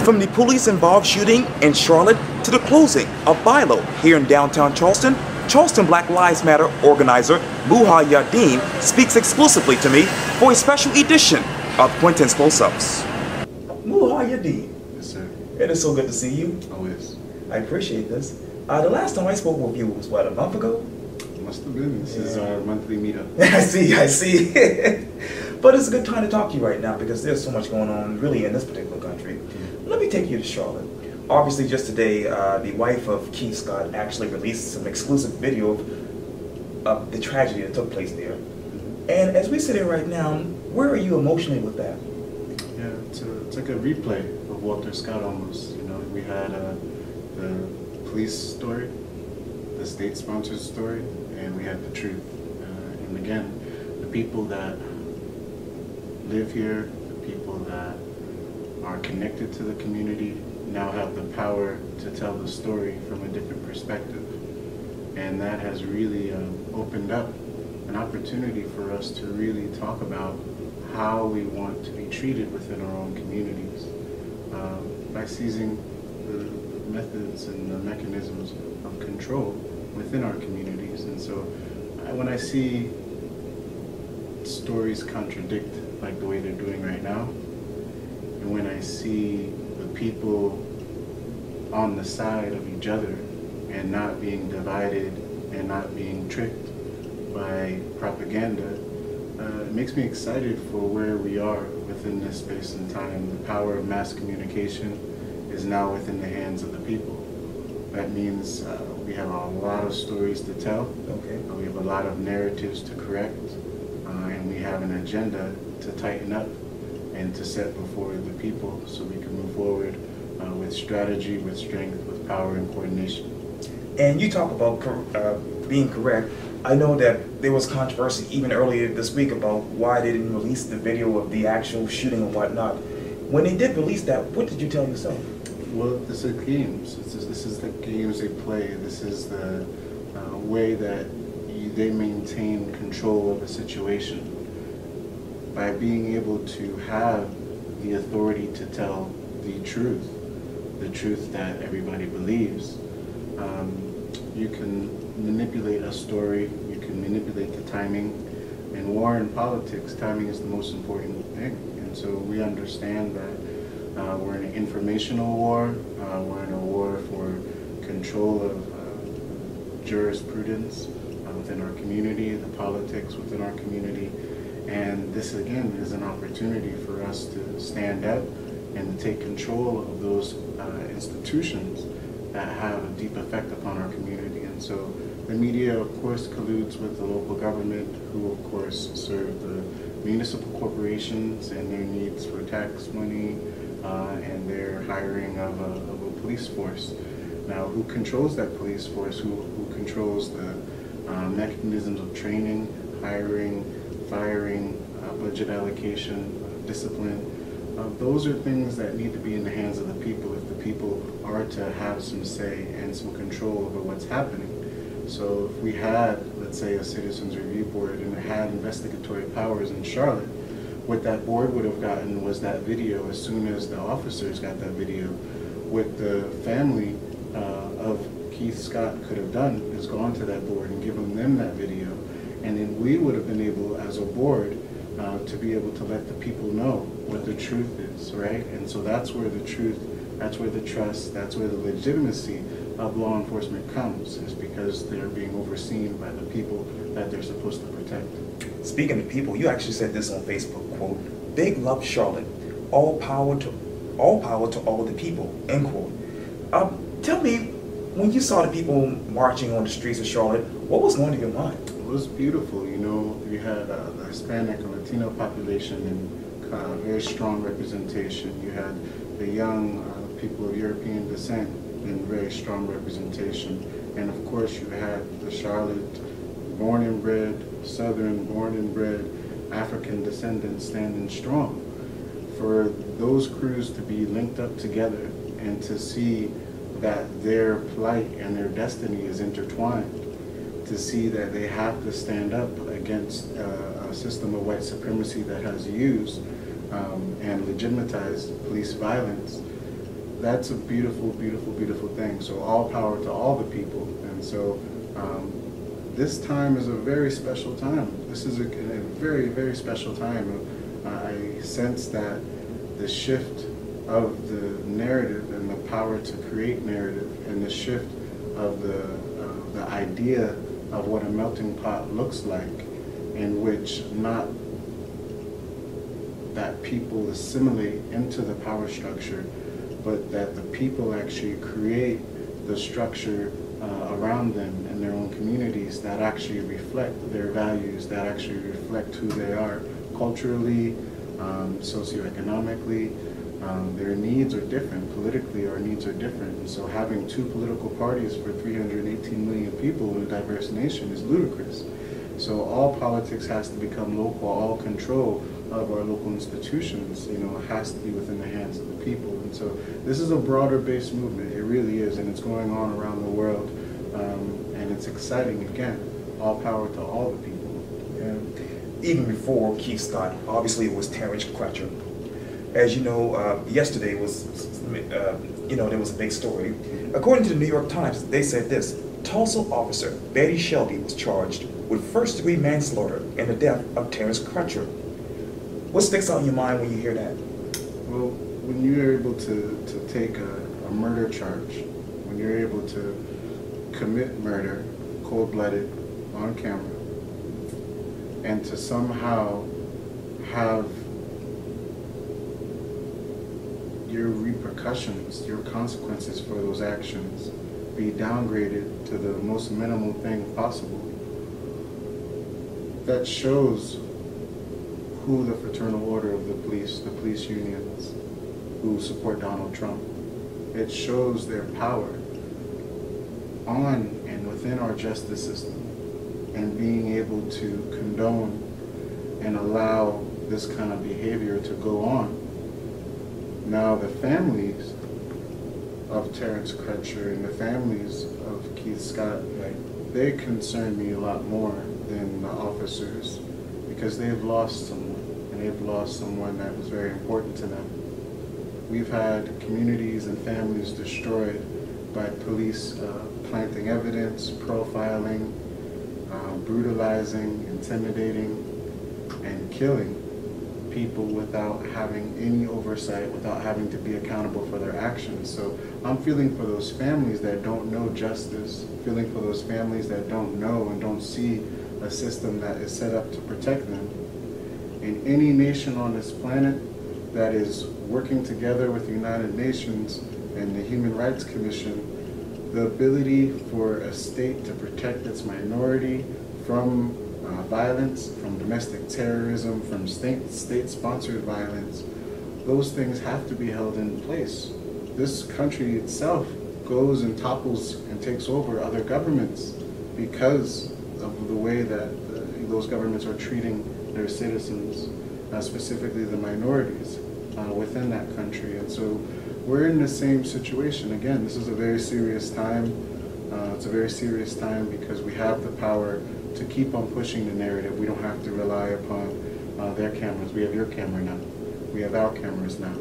From the police-involved shooting in Charlotte to the closing of Bilo here in downtown Charleston, Charleston Black Lives Matter organizer Muhiyyidin speaks exclusively to me for a special edition of Quintin's Close-Ups. Muhiyyidin. Yes, sir. It is so good to see you. Always. I appreciate this. The last time I spoke with you was, what, a month ago? Must have been. This is our monthly meetup. I see. But it's a good time to talk to you right now because there's so much going on really in this particular country. Let me take you to Charlotte. Obviously, just today, the wife of Keith Scott actually released some exclusive video of the tragedy that took place there. And as we sit here right now, where are you emotionally with that? Yeah, it's like a replay of Walter Scott almost. You know, we had the police story, the state-sponsored story, and we had the truth. And again, the people that live here, the people that are connected to the community now have the power to tell the story from a different perspective. And that has really opened up an opportunity for us to really talk about how we want to be treated within our own communities by seizing the methods and the mechanisms of control within our communities. And so when I see stories contradict like the way they're doing right now, and when I see the people on the side of each other and not being divided and not being tricked by propaganda, it makes me excited for where we are within this space and time. The power of mass communication is now within the hands of the people. That means we have a lot of stories to tell. Okay. We have a lot of narratives to correct, and we have an agenda to tighten up and to set before the people so we can move forward with strategy, with strength, with power and coordination. And you talk about being correct. I know that there was controversy even earlier this week about why they didn't release the video of the actual shooting and whatnot. When they did release that, what did you tell yourself? Well, this is games. This is the games they play. This is the way that they maintain control of the situation. By being able to have the authority to tell the truth that everybody believes, you can manipulate a story, you can manipulate the timing. In war and politics, timing is the most important thing. And so we understand that we're in an informational war, we're in a war for control of jurisprudence within our community, the politics within our community. And this again is an opportunity for us to stand up and to take control of those institutions that have a deep effect upon our community. And so the media, of course, colludes with the local government, who of course serve the municipal corporations and their needs for tax money and their hiring of a police force. Now, who controls that police force? Who controls the mechanisms of training, hiring, firing, budget allocation, discipline? Those are things that need to be in the hands of the people if the people are to have some say and some control over what's happening. So if we had, let's say, a citizens review board and it had investigatory powers in Charlotte, what that board would have gotten was that video as soon as the officers got that video. What the family of Keith Scott could have done is gone to that board and given them that video, and then we would have been able as a board to be able to let the people know what the truth is, right? And so that's where the truth, that's where the trust, that's where the legitimacy of law enforcement comes, is because they're being overseen by the people that they're supposed to protect. Speaking of people, you actually said this on Facebook, quote, "Big love Charlotte, all power to all the people," end quote. Tell me, when you saw the people marching on the streets of Charlotte, what was going through your mind? It was beautiful. You know, you had the Hispanic and Latino population and very strong representation. You had the young people of European descent and very strong representation. And of course you had the Charlotte born and bred, Southern born and bred African descendants standing strong. For those crews to be linked up together and to see that their plight and their destiny is intertwined, to see that they have to stand up against a system of white supremacy that has used and legitimatized police violence, that's a beautiful, beautiful, beautiful thing. So all power to all the people. And so this time is a very special time. This is a very, very special time. I sense that the shift of the narrative and the power to create narrative, and the shift of the idea of what a melting pot looks like, in which not that people assimilate into the power structure, but that the people actually create the structure around them in their own communities that actually reflect their values, that actually reflect who they are culturally, socioeconomically. Their needs are different. Politically, our needs are different. And so having two political parties for 318 million people in a diverse nation is ludicrous. So all politics has to become local. All control of our local institutions, has to be within the hands of the people. And so this is a broader based movement. It really is, and it's going on around the world. And it's exciting again. All power to all the people. Yeah. Even before Keith Scott, obviously it was Terrence Crutcher. As you know, yesterday was, there was a big story. According to the New York Times, they said this: Tulsa officer Betty Shelby was charged with first-degree manslaughter in the death of Terrence Crutcher. What sticks out in your mind when you hear that? Well, when you're able to take a murder charge, when you're able to commit murder, cold-blooded, on camera, and to somehow have your repercussions, your consequences for those actions be downgraded to the most minimal thing possible, that shows who the fraternal order of the police unions who support Donald Trump. It shows their power on and within our justice system, and being able to condone and allow this kind of behavior to go on. Now the families of Terrence Crutcher and the families of Keith Scott, they concern me a lot more than the officers, because they've lost someone, and they've lost someone that was very important to them. We've had communities and families destroyed by police planting evidence, profiling, brutalizing, intimidating, and killing people without having any oversight, without having to be accountable for their actions. So I'm feeling for those families that don't know justice, feeling for those families that don't know and don't see a system that is set up to protect them. In any nation on this planet that is working together with the United Nations and the Human Rights Commission, the ability for a state to protect its minority from violence, from domestic terrorism, from state-sponsored violence, those things have to be held in place. This country itself goes and topples and takes over other governments because of the way that those governments are treating their citizens, specifically the minorities within that country. And so we're in the same situation. Again, this is a very serious time. It's a very serious time because we have the power to keep on pushing the narrative. We don't have to rely upon their cameras. We have your camera now. We have our cameras now.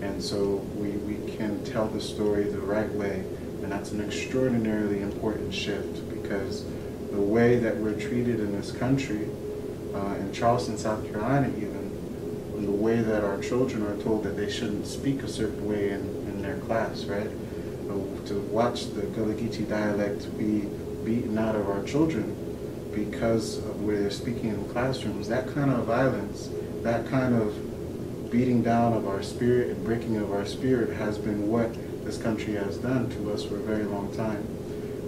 And so we can tell the story the right way. And that's an extraordinarily important shift, because the way that we're treated in this country, in Charleston, South Carolina even, and the way that our children are told that they shouldn't speak a certain way in their class, right? To watch the Gullah Geechee dialect be beaten out of our children because of where they're speaking in classrooms, that kind of violence, that kind of beating down of our spirit and breaking of our spirit has been what this country has done to us for a very long time,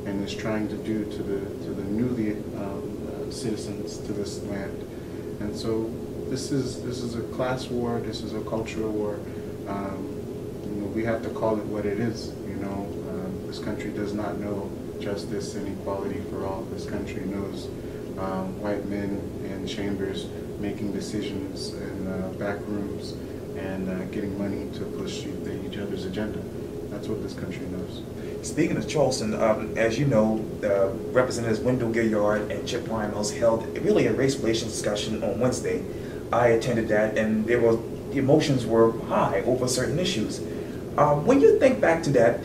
and is trying to do to the newly citizens to this land. And so this is a class war. This is a cultural war. We have to call it what it is. This country does not know justice and equality for all. This country knows white men in chambers making decisions in back rooms and getting money to push each other's agenda. That's what this country knows. Speaking of Charleston, as you know, Representatives Wendell Gilliard and Chip Ramos held really a race relations discussion on Wednesday. I attended that, and the emotions were high over certain issues. When you think back to that,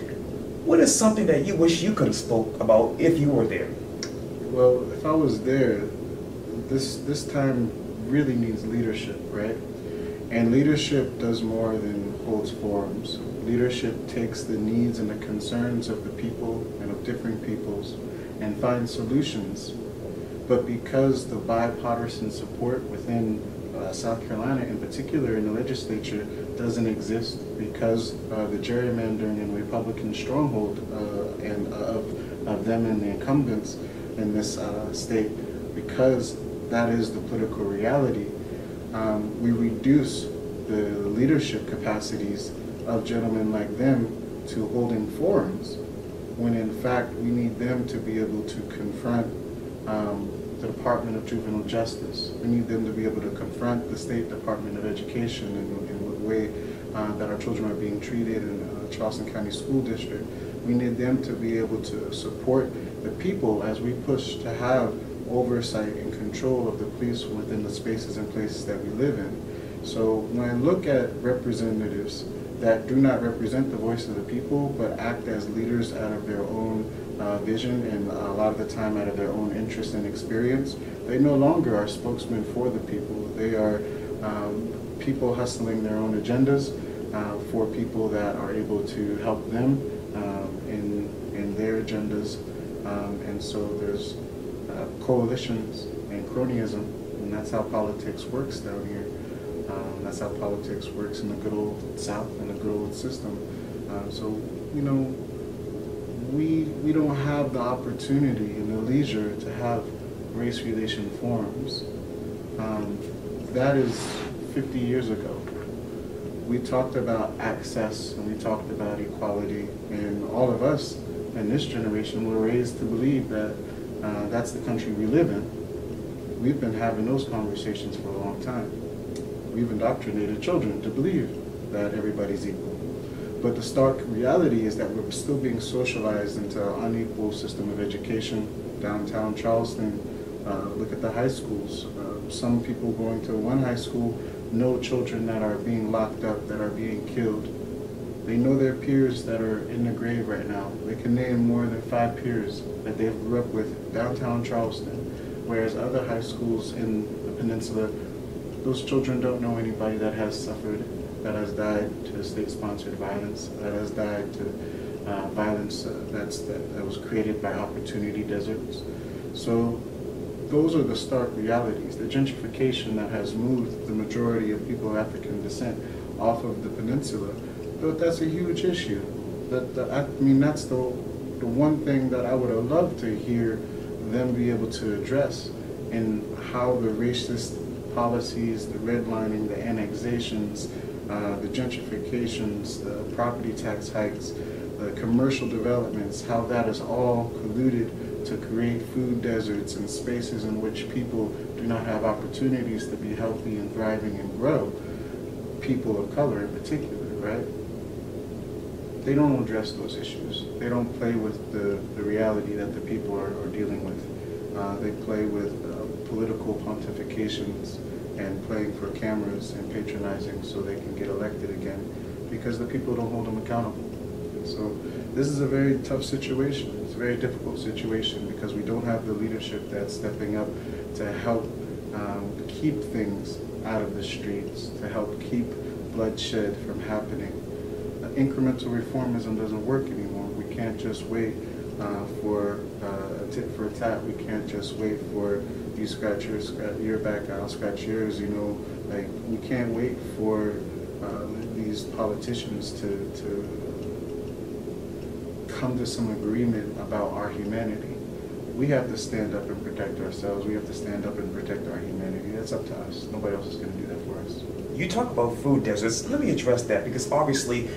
what is something that you wish you could have spoke about if you were there? Well, if I was there, this time really needs leadership, right? And leadership does more than holds forums. Leadership takes the needs and the concerns of the people and of different peoples and finds solutions. But because the bipartisan support within South Carolina, in particular in the legislature, doesn't exist, because the gerrymandering and Republican stronghold of them and the incumbents in this state, because that is the political reality, we reduce the leadership capacities of gentlemen like them to holding forums, when in fact we need them to be able to confront the Department of Juvenile Justice. We need them to be able to confront the State Department of Education in the way that our children are being treated in Charleston County School District. We need them to be able to support the people as we push to have oversight and control of the police within the spaces and places that we live in. So when I look at representatives that do not represent the voice of the people, but act as leaders out of their own vision, and a lot of the time out of their own interest and experience, they no longer are spokesmen for the people. They are people hustling their own agendas for people that are able to help them in their agendas. And so there's coalitions and cronyism, and that's how politics works down here. That's how politics works in the good old South and the good old system. So, you know, we don't have the opportunity and the leisure to have race relation forums. That is 50 years ago. We talked about access and we talked about equality, and all of us in this generation were raised to believe that that's the country we live in. We've been having those conversations for a long time. We've indoctrinated children to believe that everybody's equal. But the stark reality is that we're still being socialized into an unequal system of education. Downtown Charleston, look at the high schools. Some people going to one high school know children that are being locked up, that are being killed. They know their peers that are in the grave right now. They can name more than 5 peers that they've grew up with downtown Charleston. Whereas other high schools in the peninsula, those children don't know anybody that has suffered, that has died to state-sponsored violence, that has died to violence that was created by opportunity deserts. So those are the stark realities. The gentrification that has moved the majority of people of African descent off of the peninsula, but that's a huge issue. I mean, that's the one thing that I would have loved to hear them be able to address, in how the racist policies, the redlining, the annexations, the gentrifications, the property tax hikes, the commercial developments, how that is all colluded to create food deserts and spaces in which people do not have opportunities to be healthy and thriving and grow. People of color in particular, right? They don't address those issues. They don't play with the reality that the people are dealing with. They play with political pontifications and playing for cameras and patronizing so they can get elected again, because the people don't hold them accountable. And so this is a very tough situation. It's a very difficult situation because we don't have the leadership that's stepping up to help keep things out of the streets, to help keep bloodshed from happening. Incremental reformism doesn't work anymore. We can't just wait for a tit for a tat. We can't just wait for you scratch your back, I'll scratch yours. You know, like, we can't wait for these politicians to come to some agreement about our humanity. We have to stand up and protect ourselves. We have to stand up and protect our humanity. That's up to us. Nobody else is going to do that for us. You talk about food deserts. Let me address that, because obviously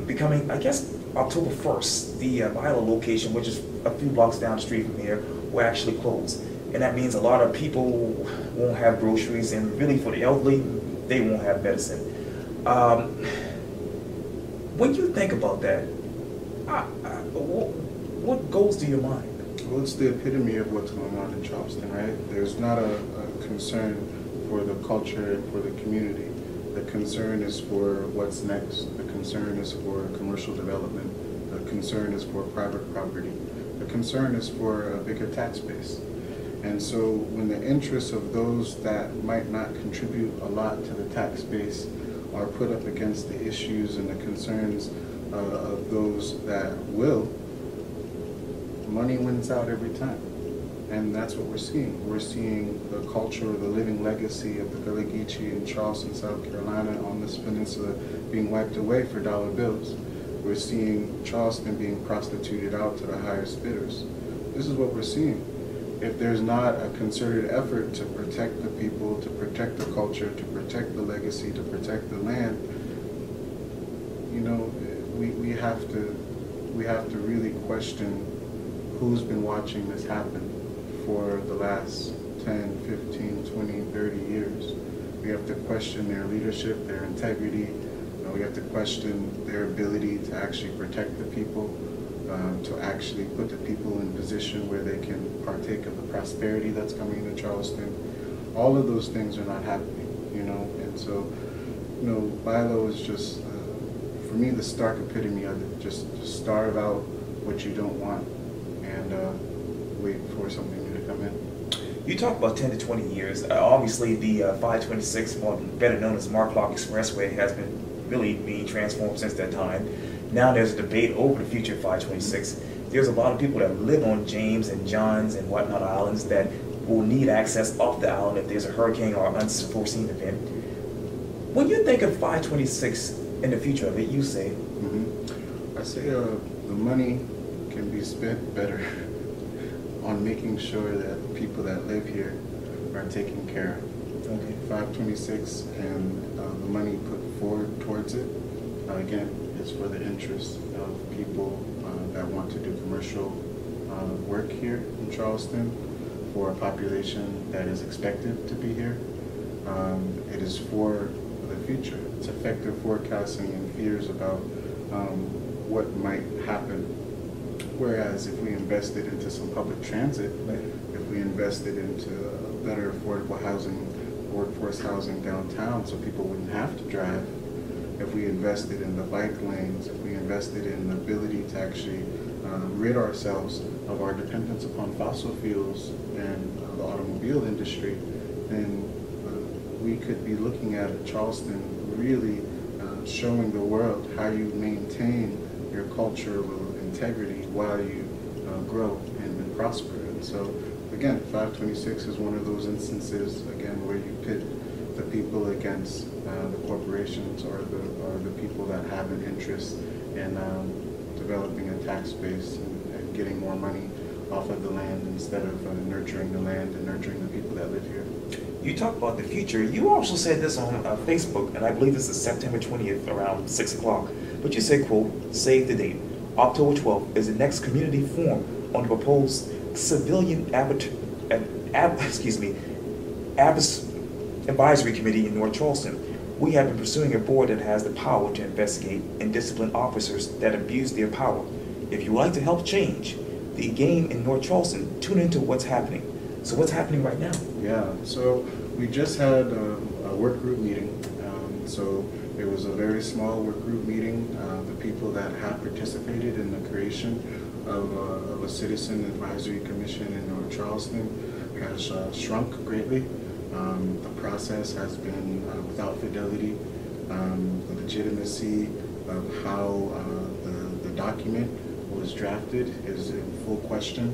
becoming, I guess, October 1st, the Viola location, which is a few blocks down the street from here, will actually close. And that means a lot of people won't have groceries, and really for the elderly, they won't have medicine. When you think about that, what goes to your mind? Well, it's the epitome of what's going on in Charleston, right? There's not a concern for the culture and for the community. The concern is for what's next. The concern is for commercial development. The concern is for private property. The concern is for a bigger tax base. And so when the interests of those that might not contribute a lot to the tax base are put up against the issues and the concerns of those that will, money wins out every time. And that's what we're seeing. We're seeing the culture, the living legacy of the Gullah Geechee in Charleston, South Carolina, on this peninsula being wiped away for dollar bills. We're seeing Charleston being prostituted out to the highest bidders. This is what we're seeing. If there's not a concerted effort to protect the people, to protect the culture, to protect the legacy, to protect the land, you know, we have to really question who's been watching this happen for the last 10, 15, 20, 30 years. We have to question their leadership, their integrity. We have to question their ability to actually protect the people, to actually put the people in a position where they can partake of the prosperity that's coming to Charleston. All of those things are not happening, you know, and so, you know, BILO is just, for me, the stark epitome of it. Just starve out what you don't want and wait for something new to come in. You talk about 10 to 20 years. Obviously, the 526, well, better known as Mark Clark Expressway, has been really being transformed since that time. Now there's a debate over the future of 526. There's a lot of people that live on James and Johns and whatnot islands that will need access off the island if there's a hurricane or unforeseen event. When you think of 526 in the future of it, you say? I say the money can be spent better on making sure that the people that live here are taken care of. Okay. 526 and the money put forward towards it, again, is for the interest of people that want to do commercial work here in Charleston, for a population that is expected to be here. It is for the future. It's effective forecasting and fears about what might happen. Whereas if we invested into some public transit, if we invested into better affordable housing, workforce housing downtown so people wouldn't have to drive, if we invested in the bike lanes, if we invested in the ability to actually rid ourselves of our dependence upon fossil fuels and the automobile industry, then we could be looking at Charleston really showing the world how you maintain your cultural integrity while you grow and prosper. And so, again, 526 is one of those instances, again, where you pit the people against the corporations or the people that have an interest in developing a tax base and getting more money off of the land instead of nurturing the land and nurturing the people that live here. You talk about the future. You also said this on Facebook, and I believe this is September 20th around 6 o'clock. But you say, quote, save the date. October 12th is the next community forum on the proposed civilian advisory committee in North Charleston. We have been pursuing a board that has the power to investigate and discipline officers that abuse their power. If you would like to help change the game in North Charleston, tune into what's happening. So what's happening right now? Yeah, so we just had a work group meeting. So it was a very small work group meeting. The people that have participated in the creation of a citizen advisory commission in North Charleston has shrunk greatly. The process has been without fidelity. The legitimacy of how the document was drafted is in full question.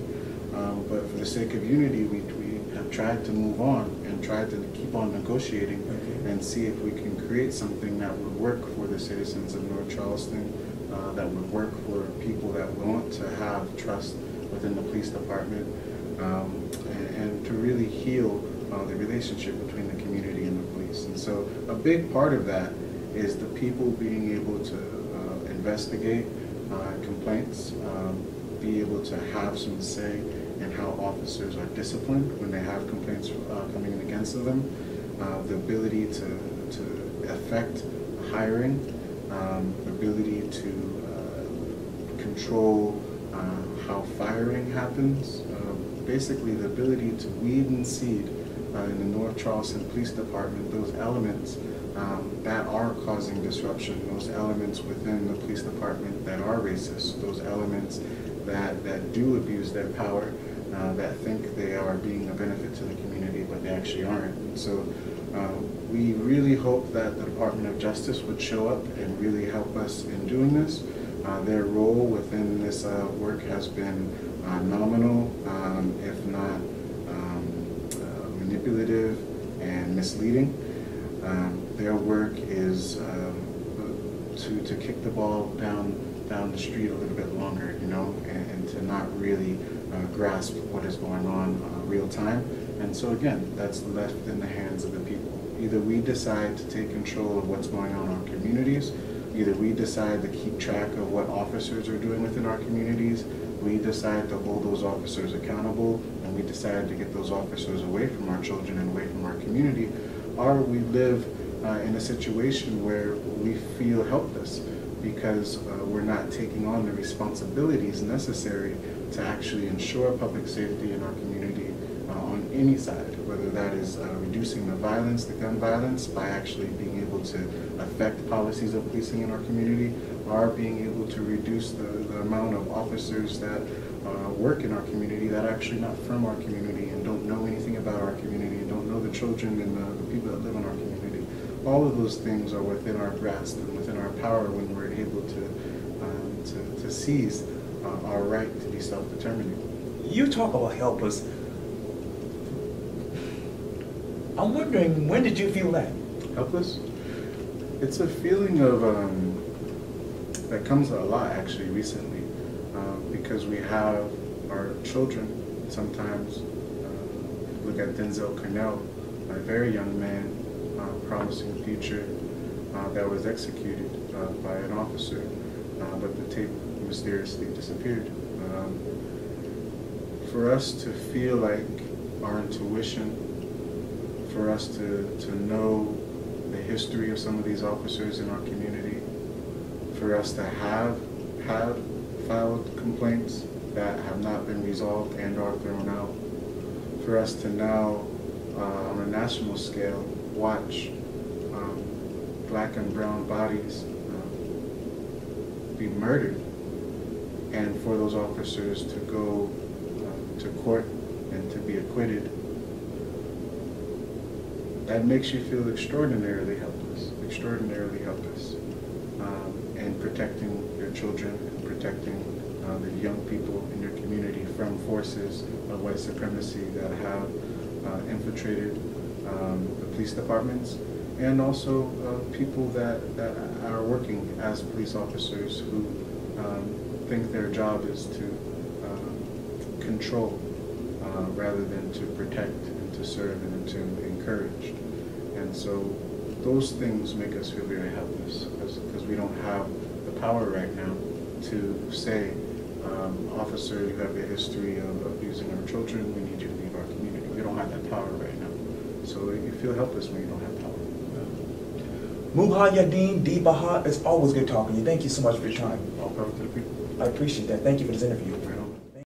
But for the sake of unity, we have tried to move on and tried to keep on negotiating and see if we can create something that would work for the citizens of North Charleston, that would work for people that want to have trust within the police department, and to really heal the relationship between the community and the police. And so a big part of that is the people being able to investigate complaints, be able to have some say in how officers are disciplined when they have complaints coming in against them, the ability to affect hiring, the ability to control how firing happens, basically the ability to weed and seed in the North Charleston Police Department those elements that are causing disruption, those elements within the police department that are racist, those elements that do abuse their power, that think they are being a benefit to the community, but they actually aren't. And so we really hope that the Department of Justice would show up and really help us in doing this. Their role within this work has been nominal, if not manipulative and misleading. Their work is to kick the ball down the street a little bit longer, you know, and to not really grasp what is going on real time. And so again, that's left in the hands of the people. Either we decide to take control of what's going on in our communities, either we decide to keep track of what officers are doing within our communities, we decide to hold those officers accountable, and we decide to get those officers away from our children and away from our community, or we live in a situation where we feel helpless because we're not taking on the responsibilities necessary to actually ensure public safety in our community on any side, whether that is reducing the violence, the gun violence, by actually being able to affect policies of policing in our community, or being able to reduce the amount of officers that work in our community that are actually not from our community and don't know anything about our community and don't know the children and the people that live in our community. All of those things are within our grasp and within our power when we're able to seize our right to be self-determining. You talk about helpless. I'm wondering, when did you feel that? Helpless? It's a feeling of that comes a lot actually recently, because we have our children sometimes. Look at Denzel Cornell, a very young man, promising future, that was executed by an officer, but the tape mysteriously disappeared. For us to feel like our intuition, for us to know the history of some of these officers in our community, for us to have filed complaints that have not been resolved and are thrown out, for us to now, on a national scale, watch black and brown bodies be murdered, and for those officers to go to court and to be acquitted, that makes you feel extraordinarily helpless, in protecting your children and protecting the young people in your community from forces of white supremacy that have infiltrated the police departments, and also people that are working as police officers who think their job is to control rather than to protect and to serve and to encourage. And so those things make us feel very helpless because we don't have the power right now to say, officer, you have a history of abusing our children, we need you to leave our community. We don't have that power right now. So you feel helpless when you don't have power. Muhiyyidin D'baha, it's always good talking to you. Thank you so much for your time. All power to the people. I appreciate that. Thank you for this interview.